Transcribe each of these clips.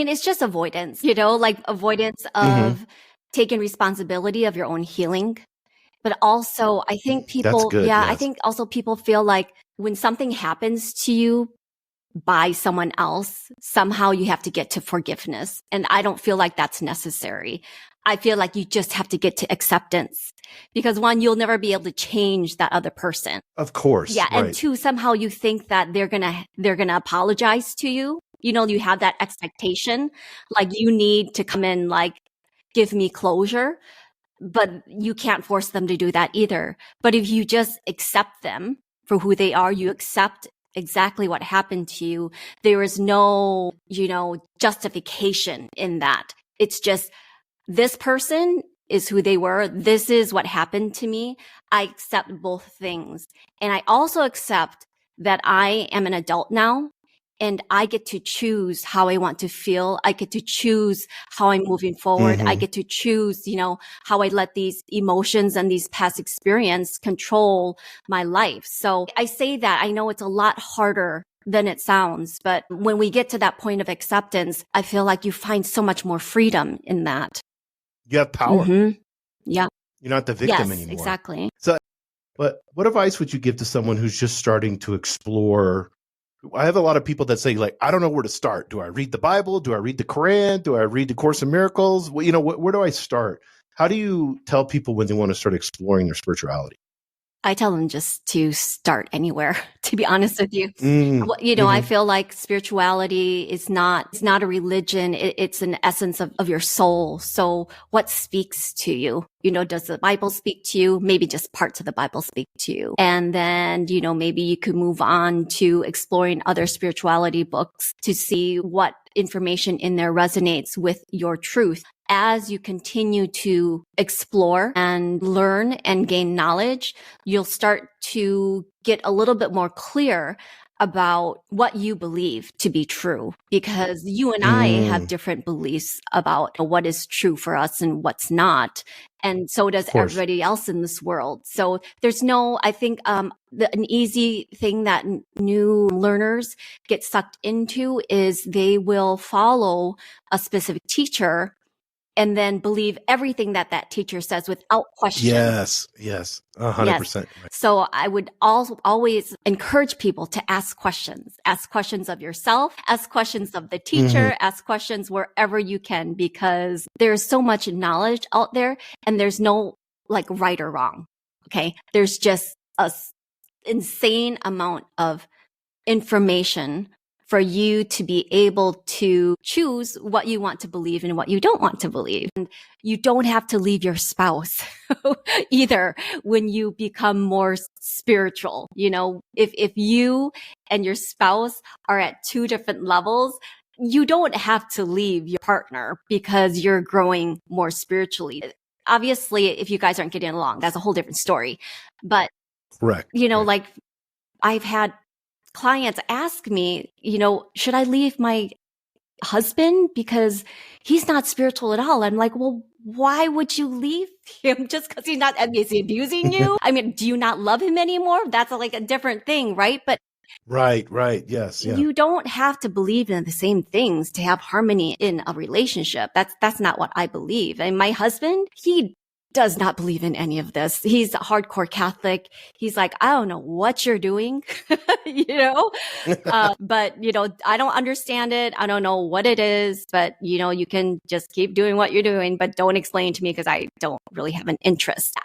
mean, it's just avoidance, like avoidance of taking responsibility of your own healing. But also, I think That's people, good. I Yes. think also people feel like when something happens to you by someone else, somehow you have to get to forgiveness. And I don't feel like that's necessary. I feel like you just have to get to acceptance because one, you'll never be able to change that other person. Of course. Yeah. And right. two, somehow you think that they're going to apologize to you. You have that expectation, like you need to come in, like, give me closure, but you can't force them to do that either. But if you just accept them for who they are, you accept exactly what happened to you. There is no, justification in that. It's just this person is who they were. This is what happened to me. I accept both things. And I also accept that I am an adult now and I get to choose how I want to feel. I get to choose how I'm moving forward. I get to choose, how I let these emotions and these past experience control my life. So I say that I know it's a lot harder than it sounds, but when we get to that point of acceptance, I feel like you find so much more freedom in that. You have power. Yeah. You're not the victim Yes, anymore. Exactly. So, but what advice would you give to someone who's just starting to explore? I have a lot of people that say, like, I don't know where to start. Do I read the Bible? Do I read the Quran? Do I read the Course in Miracles? Well, where do I start? How do you tell people when they want to start exploring their spirituality? I tell them just to start anywhere, to be honest with you. I feel like spirituality is it's not a religion. It's an essence of your soul. So what speaks to you? Does the Bible speak to you? Maybe just parts of the Bible speak to you. And then, maybe you could move on to exploring other spirituality books to see what information in there resonates with your truth. As you continue to explore and learn and gain knowledge, you'll start to get a little bit more clear about what you believe to be true, because you and I have different beliefs about what is true for us and what's not. And so does everybody else in this world. So there's I think, an easy thing that new learners get sucked into is they will follow a specific teacher and then believe everything that teacher says without question. Yes, 100%. Right. So I would always encourage people to ask questions of yourself, ask questions of the teacher, ask questions wherever you can, because there's so much knowledge out there and there's no like right or wrong. Okay. There's just a insane amount of information for you to be able to choose what you want to believe and what you don't want to believe. And you don't have to leave your spouse either when you become more spiritual. If you and your spouse are at two different levels, you don't have to leave your partner because you're growing more spiritually. Obviously, if you guys aren't getting along, that's a whole different story. But, correct. Like I've had clients ask me, should I leave my husband because he's not spiritual at all? I'm like, well, why would you leave him just because he's not? Is he abusing you? I mean, do you not love him anymore? That's like a different thing, right? But right, yes, yeah. You don't have to believe in the same things to have harmony in a relationship. That's not what I believe. And my husband, he does not believe in any of this. He's a hardcore Catholic. He's like, I don't know what you're doing, but I don't understand it. I don't know what it is, but you can just keep doing what you're doing, but don't explain to me because I don't really have an interest.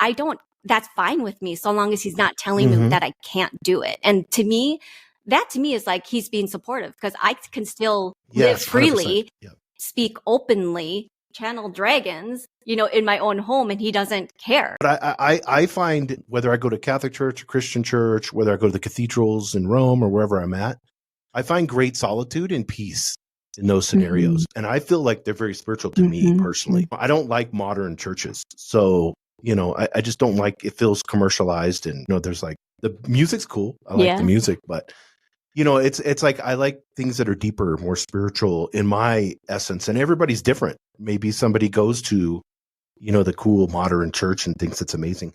That's fine with me so long as he's not telling me that I can't do it. And to me is like he's being supportive because I can still live freely, speak openly, channel dragons, in my own home, and he doesn't care. But I find whether I go to Catholic church or Christian church, whether I go to the cathedrals in Rome or wherever I'm at, I find great solitude and peace in those scenarios. And I feel like they're very spiritual to me personally. I don't like modern churches. So, I just don't like, it feels commercialized and, there's like, the music's cool. I like the music, but it's like, I like things that are deeper, more spiritual in my essence, and everybody's different. Maybe somebody goes to, the cool modern church and thinks it's amazing.